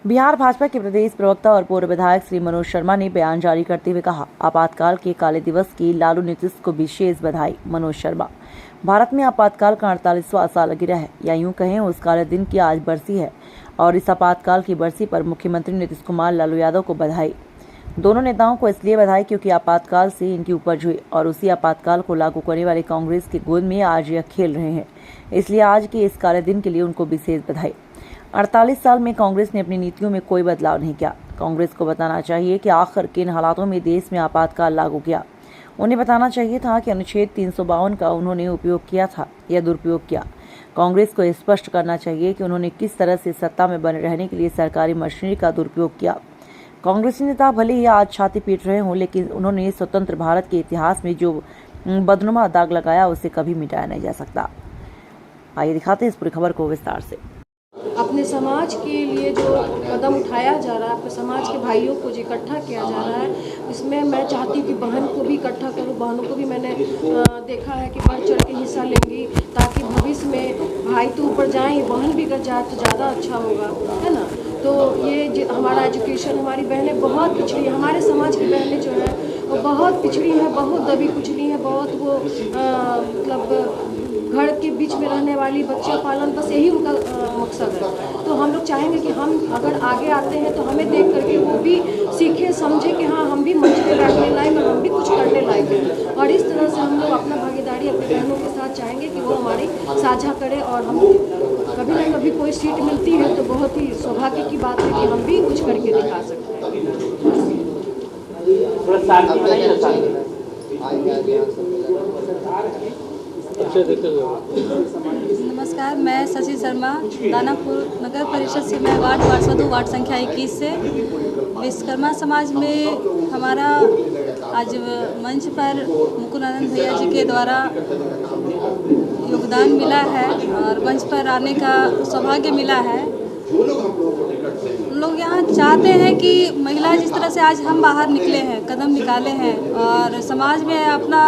बिहार भाजपा के प्रदेश प्रवक्ता और पूर्व विधायक श्री मनोज शर्मा ने बयान जारी करते हुए कहा, आपातकाल के काले दिवस की लालू नीतीश को विशेष बधाई। मनोज शर्मा। भारत में आपातकाल का 48वां साल गिरा है, या यूं कहें उस काले दिन की आज बरसी है, और इस आपातकाल की बरसी पर मुख्यमंत्री नीतीश कुमार लालू यादव को बधाई। दोनों नेताओं को इसलिए बधाई क्योंकि आपातकाल से इनकी उपज हुई और उसी आपातकाल को लागू करने वाली कांग्रेस की गोद में आज यह खेल रहे हैं, इसलिए आज के इस काले दिन के लिए उनको विशेष बधाई। 48 साल में कांग्रेस ने अपनी नीतियों में कोई बदलाव नहीं किया। कांग्रेस को बताना चाहिए कि आखिर किन हालातों में देश में आपातकाल लागू किया। उन्हें बताना चाहिए था कि अनुच्छेद 352 का उन्होंने उपयोग किया था या दुरुपयोग किया। कांग्रेस को स्पष्ट करना चाहिए कि उन्होंने किस तरह से सत्ता में बने रहने के लिए सरकारी मशीनरी का दुरुपयोग किया। कांग्रेसी नेता भले ही आज छाती पीट रहे हों, लेकिन उन्होंने स्वतंत्र भारत के इतिहास में जो बदनुमा दाग लगाया उसे कभी मिटाया नहीं जा सकता। आइए दिखाते हैं इस पूरी खबर को विस्तार से। अपने समाज के लिए जो कदम उठाया जा रहा है, अपने समाज के भाइयों को जो इकट्ठा किया जा रहा है, इसमें मैं चाहती हूँ कि बहन को भी इकट्ठा करूँ। बहनों को भी मैंने देखा है कि बढ़ चढ़ के हिस्सा लेंगी, ताकि भविष्य में भाई तो ऊपर जाएँ, बहन भी अगर जाए तो ज़्यादा अच्छा होगा, है ना। तो ये हमारा एजुकेशन, हमारी बहनें बहुत पिछड़ी है, हमारे समाज की बहनें जो है वो बहुत पिछड़ी हैं, बहुत दबी कुचली हैं, बहुत वो मतलब घर के बीच में रहने वाली, बच्चा पालन, बस यही उनका मकसद है। तो हम लोग चाहेंगे कि हम अगर आगे आते हैं तो हमें देख करके वो भी सीखे, समझे कि हाँ हम भी मंच पे बैठने लायक और हम भी कुछ करने लायक हैं। और इस तरह से हम लोग अपना भागीदारी अपनी बहनों के साथ चाहेंगे कि वो हमारी साझा करें, और हम कभी ना कभी कोई सीट मिलती है तो बहुत ही सौभाग्य की बात है कि हम भी कुछ करके दिखा सकते हैं। नमस्कार, मैं शशि शर्मा, दानापुर नगर परिषद से मैं वार्ड पार्षद हूँ, वार्ड संख्या 21 से। विश्वकर्मा समाज में हमारा आज मंच पर मुकुंदानंद भैया जी के द्वारा योगदान मिला है और मंच पर आने का सौभाग्य मिला है। लोग यहाँ चाहते हैं कि महिला जिस तरह से आज हम बाहर निकले हैं, कदम निकाले हैं और समाज में अपना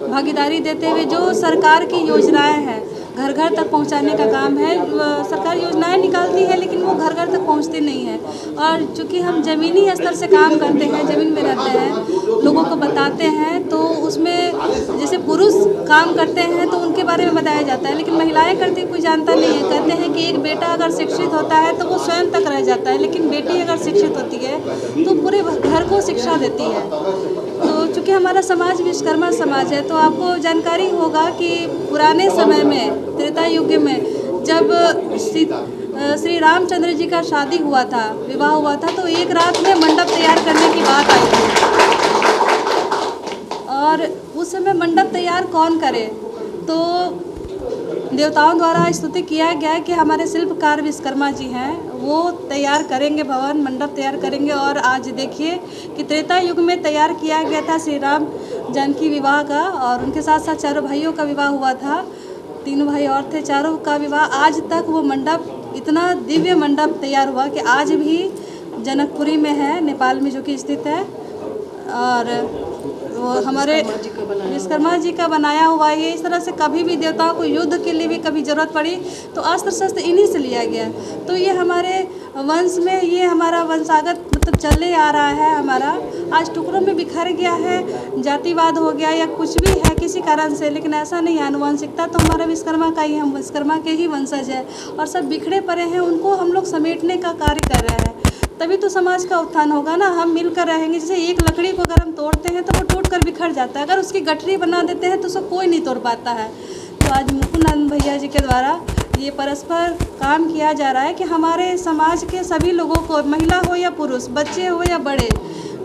भागीदारी देते हुए जो सरकार की योजनाएं हैं घर घर तक पहुंचाने का काम है। सरकार योजनाएं निकालती है लेकिन वो घर घर तक पहुंचती नहीं है, और चूँकि हम ज़मीनी स्तर से काम करते हैं, ज़मीन में रहते हैं, लोगों को बताते हैं, तो उसमें जैसे पुरुष काम करते हैं तो उनके बारे में बताया जाता है, लेकिन महिलाएं करती कोई जानता नहीं है। कहते हैं कि एक बेटा अगर शिक्षित होता है तो वो स्वयं तक रह जाता है, लेकिन बेटी अगर शिक्षित होती है तो पूरे घर को शिक्षा देती है। तो चूँकि हमारा समाज विश्वकर्मा समाज है, तो आपको जानकारी होगा कि पुराने समय में, त्रेता युग में, जब श्री रामचंद्र जी का शादी हुआ था, विवाह हुआ था, तो एक रात में मंडप तैयार करने की बात आई थी। और उस समय मंडप तैयार कौन करे, तो देवताओं द्वारा स्तुति किया गया कि हमारे शिल्पकार विश्वकर्मा जी हैं, वो तैयार करेंगे, भवन मंडप तैयार करेंगे। और आज देखिए कि त्रेता युग में तैयार किया गया था श्री राम जानकी विवाह का, और उनके साथ साथ चारों भाइयों का विवाह हुआ था। तीनों भाई और थे, चारों का विवाह। आज तक वो मंडप, इतना दिव्य मंडप तैयार हुआ कि आज भी जनकपुरी में है, नेपाल में जो कि स्थित है, और वो हमारे विश्वकर्मा जी का बनाया हुआ है। इस तरह से कभी भी देवताओं को युद्ध के लिए भी कभी ज़रूरत पड़ी तो अस्त्र शस्त्र इन्हीं से लिया गया। तो ये हमारे वंश में, ये हमारा वंशागत मतलब चले आ रहा है। हमारा आज टुकड़ों में बिखर गया है, जातिवाद हो गया या कुछ भी है किसी कारण से, लेकिन ऐसा नहीं है। आनुवंशिकता तो हमारा विश्वकर्मा का ही, हम विश्वकर्मा के ही वंशज है, और सब बिखरे पड़े हैं, उनको हम लोग समेटने का कार्य कर रहे हैं। तभी तो समाज का उत्थान होगा ना। हम मिलकर रहेंगे। जैसे एक लकड़ी को अगर हम तोड़ते हैं तो वो टूट कर बिखर जाता है, अगर उसकी गठरी बना देते हैं तो उसको कोई नहीं तोड़ पाता है। तो आज मुकुंदानंद भैया जी के द्वारा ये परस्पर काम किया जा रहा है कि हमारे समाज के सभी लोगों को, महिला हो या पुरुष, बच्चे हो या बड़े,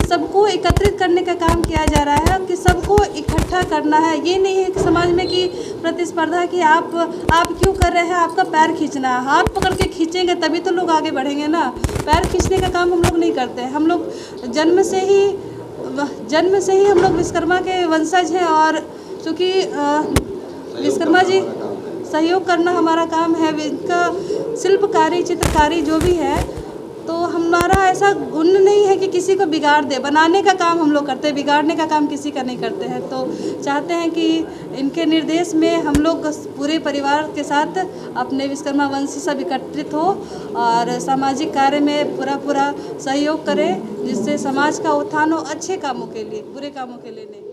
सबको एकत्रित करने का काम किया जा रहा है कि सबको इकट्ठा करना है। ये नहीं है कि समाज में कि प्रतिस्पर्धा कि आप क्यों कर रहे हैं, आपका पैर खींचना है। हाथ पकड़ के खींचेंगे तभी तो लोग आगे बढ़ेंगे ना। पैर खींचने का काम हम लोग नहीं करते। हम लोग जन्म से ही हम लोग विश्वकर्मा के वंशज हैं, और चूँकि विश्वकर्मा जी सहयोग करना हमारा काम है। इनका शिल्पकारी, चित्रकारी जो भी है, तो हम हमारा ऐसा गुण नहीं है कि किसी को बिगाड़ दे। बनाने का काम हम लोग करते हैं, बिगाड़ने का काम किसी का नहीं करते हैं। तो चाहते हैं कि इनके निर्देश में हम लोग पूरे परिवार के साथ अपने विश्वकर्मा वंशी सब एकत्रित हो और सामाजिक कार्य में पूरा सहयोग करें, जिससे समाज का उत्थान हो अच्छे कामों के लिए, बुरे कामों के लिए नहीं।